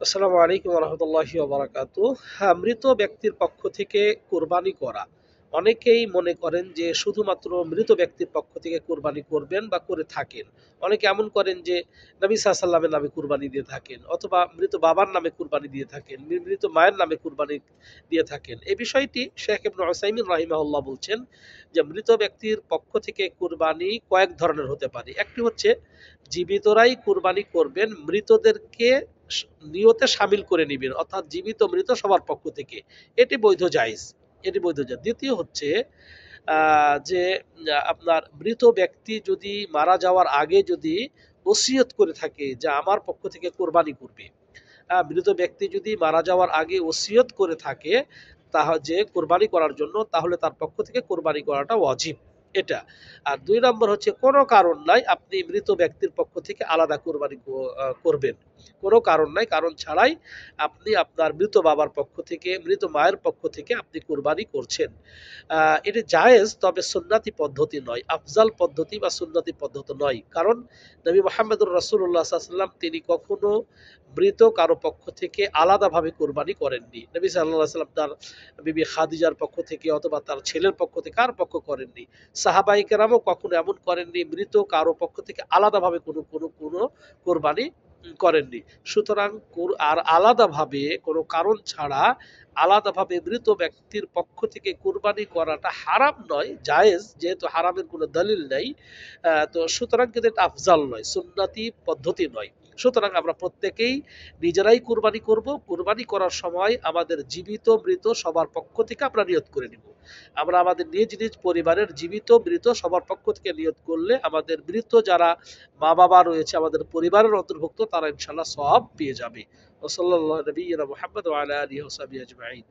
আসসালামু আলাইকুম রহমতুল্লাহি ওয়া বারাকাতুহু। হ্যাঁ, মৃত ব্যক্তির পক্ষ থেকে কোরবানি করা, অনেকেই মনে করেন যে শুধুমাত্র মৃত ব্যক্তির পক্ষ থেকে কোরবানি করবেন বা করে থাকেন। অনেকে এমন করেন যে নবী সাল্লাল্লাহু আলাইহি ওয়াসাল্লামের নামে কুরবানি দিয়ে থাকেন, অথবা মৃত বাবার নামে কুরবানি দিয়ে থাকেন, মৃত মায়ের নামে কুরবানি দিয়ে থাকেন। এই বিষয়টি শেখ ইবনে উসাইমিন রাহিমাহুল্লাহ বলছেন যে মৃত ব্যক্তির পক্ষ থেকে কুরবানি কয়েক ধরনের হতে পারে। একটি হচ্ছে জীবিতরাই কুরবানি করবেন, মৃতদেরকে নিয়তে শামিল করে নিবেন, অর্থাৎ জীবিত মৃত সবার পক্ষ থেকে। এটি বৈধ জায়েজ, এটি বৈধ জায়েজ। দ্বিতীয় হচ্ছে যে আপনার মৃত ব্যক্তি যদি মারা যাওয়ার আগে যদি ওসিয়ত করে থাকে যে আমার পক্ষ থেকে কোরবানি করবে, মৃত ব্যক্তি যদি মারা যাওয়ার আগে ওসিয়ত করে থাকে যে কোরবানি করার জন্য, তাহলে তার পক্ষ থেকে কোরবানি করাটা ওয়াজিব এটা। আর দুই নম্বর হচ্ছে কোনো কারণ নাই আপনি মৃত ব্যক্তির পক্ষ থেকে আলাদা কোরবানি করবেন, কোনো কারণ নাই, কারণ ছাড়াই আপনি আপনার মৃত বাবার পক্ষ থেকে, মৃত মায়ের পক্ষ থেকে আপনি কোরবানি করছেন। এটি জায়েজ, তবে সুন্নাতি পদ্ধতি নয়, আফজাল পদ্ধতি বা সুন্নতি পদ্ধতি নয়। কারণ নবী মুহাম্মদুর রাসূলুল্লাহ সাল্লাল্লাহু আলাইহি ওয়াসাল্লাম তিনি কখনো মৃত কারো পক্ষ থেকে আলাদাভাবে কোরবানি করেননি। নবী সাল্লাল্লাহু আলাইহি ওয়াসাল্লাম তার বিবি খাদিজার পক্ষ থেকে অথবা তার ছেলের পক্ষ থেকে কার পক্ষ করেননি। সাহাবায়ে কেরামও কখনো এমন করেননি, মৃত কারো পক্ষ থেকে আলাদাভাবে কোনো কোরবানি করেননি। সুতরাং আর আলাদাভাবে কোনো কারণ ছাড়া আলাদাভাবে মৃত ব্যক্তির পক্ষ থেকে কুরবানি করাটা হারাম নয়, জায়েজ, যেহেতু হারামের কোনো দলিল নাই। তো সুতরাং কিন্তু এটা আফজাল নয়, সুন্নতি পদ্ধতি নয়। সুতরাং আমরা প্রত্যেকেই নিজেরাই কুরবানি করব। কুরবানি করার সময় আমাদের জীবিত মৃত সবার পক্ষ থেকে আমরা নিয়ত করে নিব। আমরা আমাদের নিজ নিজ পরিবারের জীবিত মৃত সবার পক্ষ থেকে নিয়ত করলে আমাদের মৃত যারা মা বাবা রয়েছে আমাদের পরিবারের অন্তর্ভুক্ত, তারা ইনশাআল্লাহ সওয়াব পেয়ে যাবে। ওয়া সাল্লাল্লাহু নবিয়্যিনা মুহাম্মদ ওয়া আলা আলিহি ওয়া সাহবিহি আজমাইন।